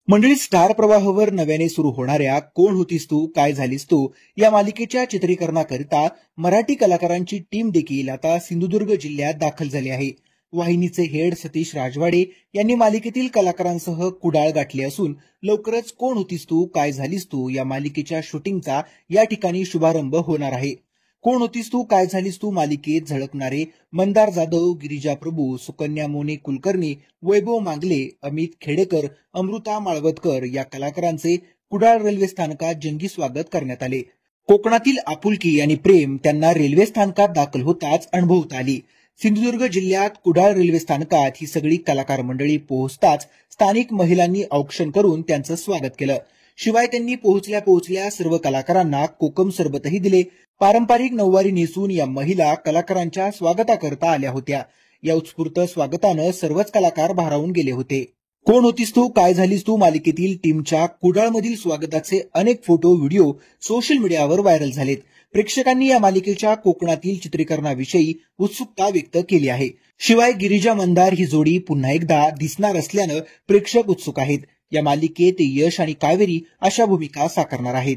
मंडळी, स्टार प्रवाहावर नव्याने सुरू होणाऱ्या कोण होतीस तू काय झालीस तू या मालिकेच्या चित्रीकरणाकरिता मराठी कलाकारांची टीम देखील आता सिंधुदुर्ग जिल्ह्यात दाखल झाली आहे। वाहिनीचे हेड सतीश राजवाडे यांनी मालिकेतील कलाकारांसह कुडाळ गाठले असून लवकरच कोण होतीस तू काय झालीस तू या मालिकेच्या शूटिंगचा या ठिकाणी शुभारंभ होणार आहे। कोण होतीस तू काय झालीस तू मालिकेत झळकणारे मंदार जाधव, गिरिजा प्रभू, सुकन्या मोने कुलकर्णी, वैभव मांगले, अमित खेडेकर, अमृता माळवदकर या कलाकारांचे कुडाळ रेल्वे स्थानकात जंगी स्वागत करण्यात आले। कोकणातील आपुलकी आणि प्रेम त्यांना रेल्वे स्थानकात दाखल होताच अनुभवता आली। सिंधुदुर्ग जिल्ह्यात कुडाळ रेल्वे स्थानकात ही सगळी कलाकार मंडळी पोहोचताच स्थानिक महिलांनी औक्षण करून त्यांचं स्वागत केलं। शिवाय त्यांनी पोहोचल्या सर्व कलाकारांना कोकम सरबतही दिले। पारंपरिक नऊवारी नेसून या महिला कलाकारांच्या स्वागताकरता आल्या होत्या। या उत्स्फूर्त स्वागतानं सर्वच कलाकार भारावून गेले होते। कोण होतीस तू काय झालीस तू मालिकेतील टीमच्या कुडाळमधील स्वागताचे अनेक फोटो व्हिडिओ सोशल मीडियावर व्हायरल झालेत। प्रेक्षकांनी या मालिकेच्या कोकणातील चित्रीकरणाविषयी उत्सुकता व्यक्त केली आहे। शिवाय गिरिजा मंदार ही जोडी पुन्हा एकदा दिसणार असल्यानं प्रेक्षक उत्सुक आहेत। या मालिकेत यश आणि कावेरी अशा भूमिका साकारणार आहेत।